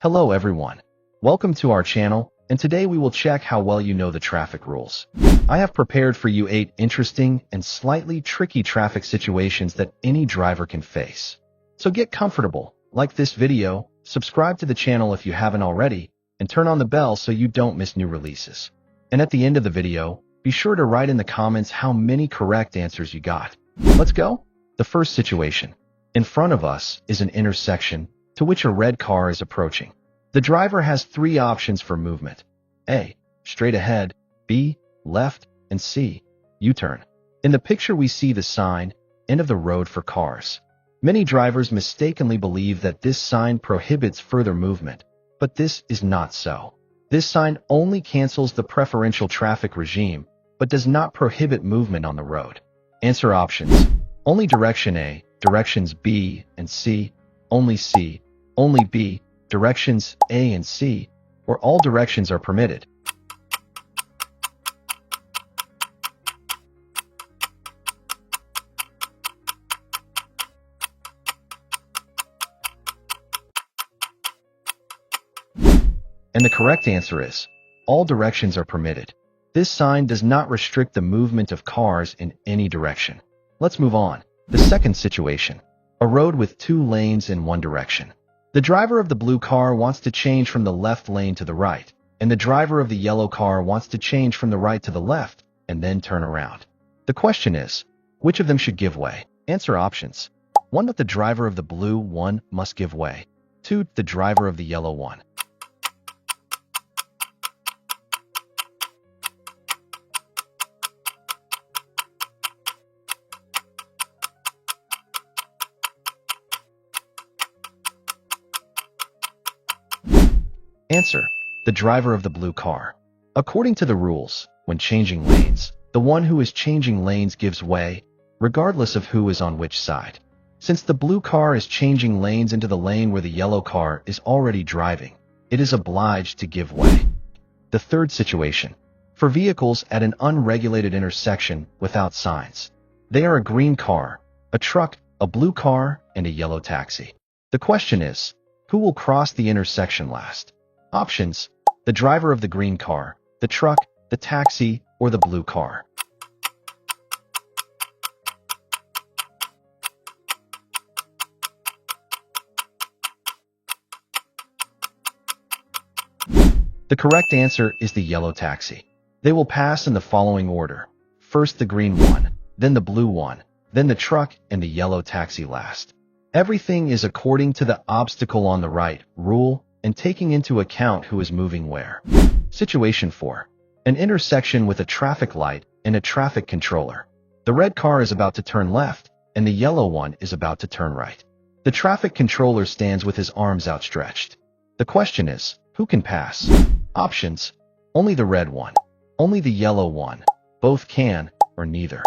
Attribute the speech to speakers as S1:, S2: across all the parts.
S1: Hello everyone. Welcome to our channel, and today we will check how well you know the traffic rules. I have prepared for you 8 interesting and slightly tricky traffic situations that any driver can face. So get comfortable, like this video, subscribe to the channel if you haven't already, and turn on the bell so you don't miss new releases. And at the end of the video, be sure to write in the comments how many correct answers you got. Let's go! The first situation. In front of us is an intersection to which a red car is approaching. The driver has 3 options for movement. A. Straight ahead. B. Left. And C. U-turn. In the picture we see the sign, "End of the road for cars." Many drivers mistakenly believe that this sign prohibits further movement, but this is not so. This sign only cancels the preferential traffic regime, but does not prohibit movement on the road. Answer options. Only direction A, directions B and C, only C, only B, directions A and C, or all directions are permitted. And the correct answer is, all directions are permitted. This sign does not restrict the movement of cars in any direction. Let's move on. The second situation. A road with 2 lanes in one direction. The driver of the blue car wants to change from the left lane to the right, and the driver of the yellow car wants to change from the right to the left and then turn around. The question is, which of them should give way? Answer options. 1. That the driver of the blue one must give way. 2. The driver of the yellow one. Answer. The driver of the blue car. According to the rules, when changing lanes, the one who is changing lanes gives way, regardless of who is on which side. Since the blue car is changing lanes into the lane where the yellow car is already driving, it is obliged to give way. The third situation. For vehicles at an unregulated intersection without signs. They are a green car, a truck, a blue car, and a yellow taxi. The question is, who will cross the intersection last? Options. The driver of the green car, the truck, the taxi, or the blue car. The correct answer is the yellow taxi. They will pass in the following order. First the green one, then the blue one, then the truck, and the yellow taxi last. Everything is according to the obstacle on the right rule, and taking into account who is moving where. Situation 4. An intersection with a traffic light and a traffic controller. The red car is about to turn left, and the yellow one is about to turn right. The traffic controller stands with his arms outstretched. The question is, who can pass? Options. Only the red one, only the yellow one, both can, or neither.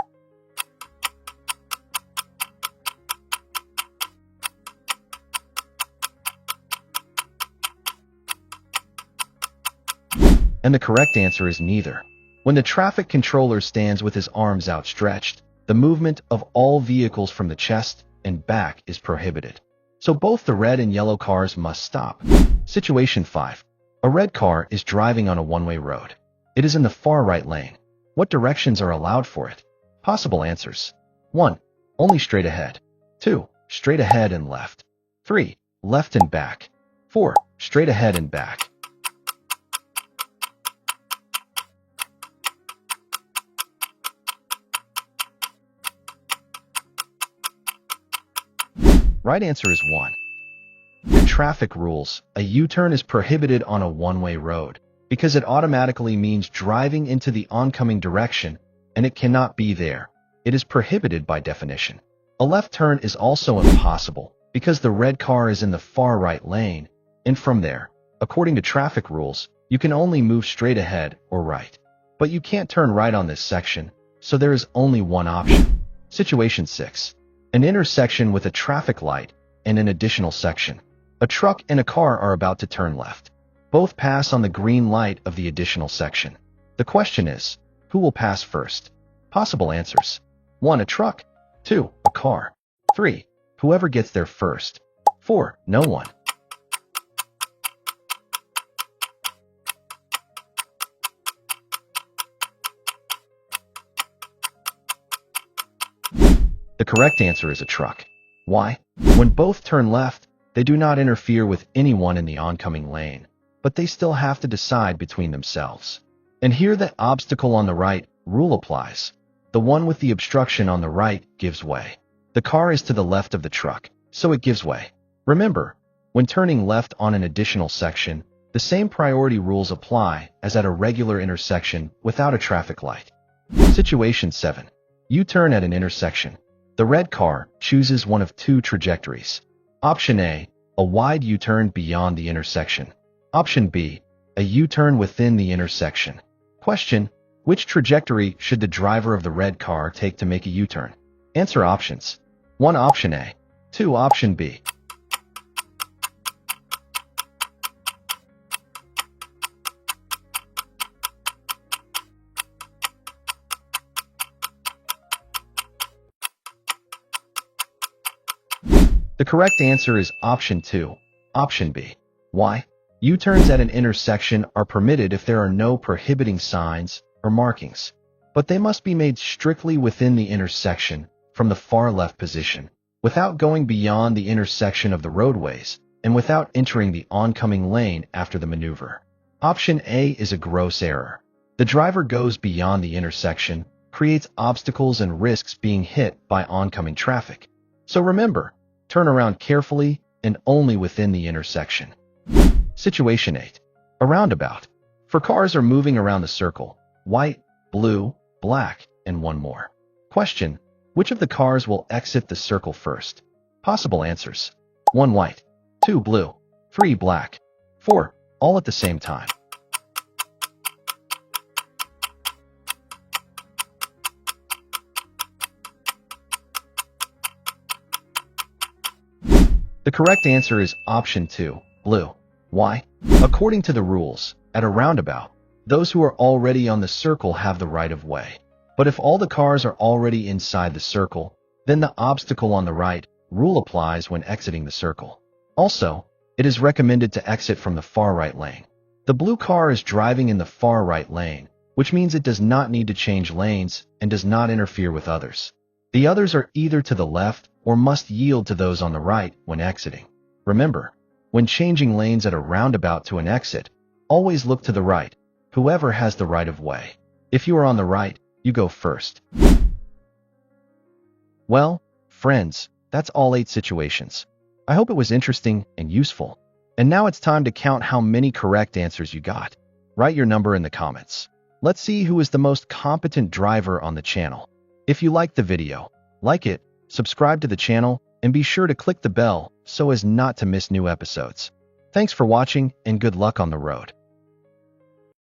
S1: And the correct answer is neither. When the traffic controller stands with his arms outstretched, the movement of all vehicles from the chest and back is prohibited. So both the red and yellow cars must stop. Situation 5. A red car is driving on a one-way road. It is in the far right lane. What directions are allowed for it? Possible answers. 1. Only straight ahead. 2. Straight ahead and left. 3. Left and back. 4. Straight ahead and back. Right answer is 1. In traffic rules, a U-turn is prohibited on a one-way road because it automatically means driving into the oncoming direction, and it cannot be there. It is prohibited by definition. A left turn is also impossible because the red car is in the far right lane, and from there, according to traffic rules, you can only move straight ahead or right. But you can't turn right on this section, so there is only one option. Situation 6. An intersection with a traffic light and an additional section. A truck and a car are about to turn left. Both pass on the green light of the additional section. The question is, who will pass first? Possible answers. 1. A truck. 2. A car. 3. Whoever gets there first. 4. No one. The correct answer is a truck. Why? When both turn left, they do not interfere with anyone in the oncoming lane, but they still have to decide between themselves. And here the obstacle on the right rule applies. The one with the obstruction on the right gives way. The car is to the left of the truck, so it gives way. Remember, when turning left on an additional section, the same priority rules apply as at a regular intersection without a traffic light. Situation 7. U-turn at an intersection. The red car chooses one of two trajectories. Option A, a wide U-turn beyond the intersection. Option B, a U-turn within the intersection. Question: which trajectory should the driver of the red car take to make a U-turn? Answer options. 1. Option A. 2. Option B. The correct answer is option 2. Option B. Why? U-turns at an intersection are permitted if there are no prohibiting signs or markings, but they must be made strictly within the intersection from the far left position, without going beyond the intersection of the roadways, and without entering the oncoming lane after the maneuver. Option A is a gross error. The driver goes beyond the intersection, creates obstacles and risks being hit by oncoming traffic. So remember, turn around carefully and only within the intersection. Situation 8. A roundabout. For cars are moving around the circle, white, blue, black, and one more. Question: which of the cars will exit the circle first? Possible answers: 1 white, 2 blue, 3 black, 4 all at the same time. The correct answer is option 2, blue. Why? According to the rules, at a roundabout, those who are already on the circle have the right of way. But if all the cars are already inside the circle, then the obstacle on the right rule applies when exiting the circle. Also, it is recommended to exit from the far right lane. The blue car is driving in the far right lane, which means it does not need to change lanes and does not interfere with others. The others are either to the left or must yield to those on the right when exiting. Remember, when changing lanes at a roundabout to an exit, always look to the right, whoever has the right of way. If you are on the right, you go first. Well, friends, that's all 8 situations. I hope it was interesting and useful. And now it's time to count how many correct answers you got. Write your number in the comments. Let's see who is the most competent driver on the channel. If you liked the video, like it, subscribe to the channel, and be sure to click the bell so as not to miss new episodes. Thanks for watching and good luck on the road.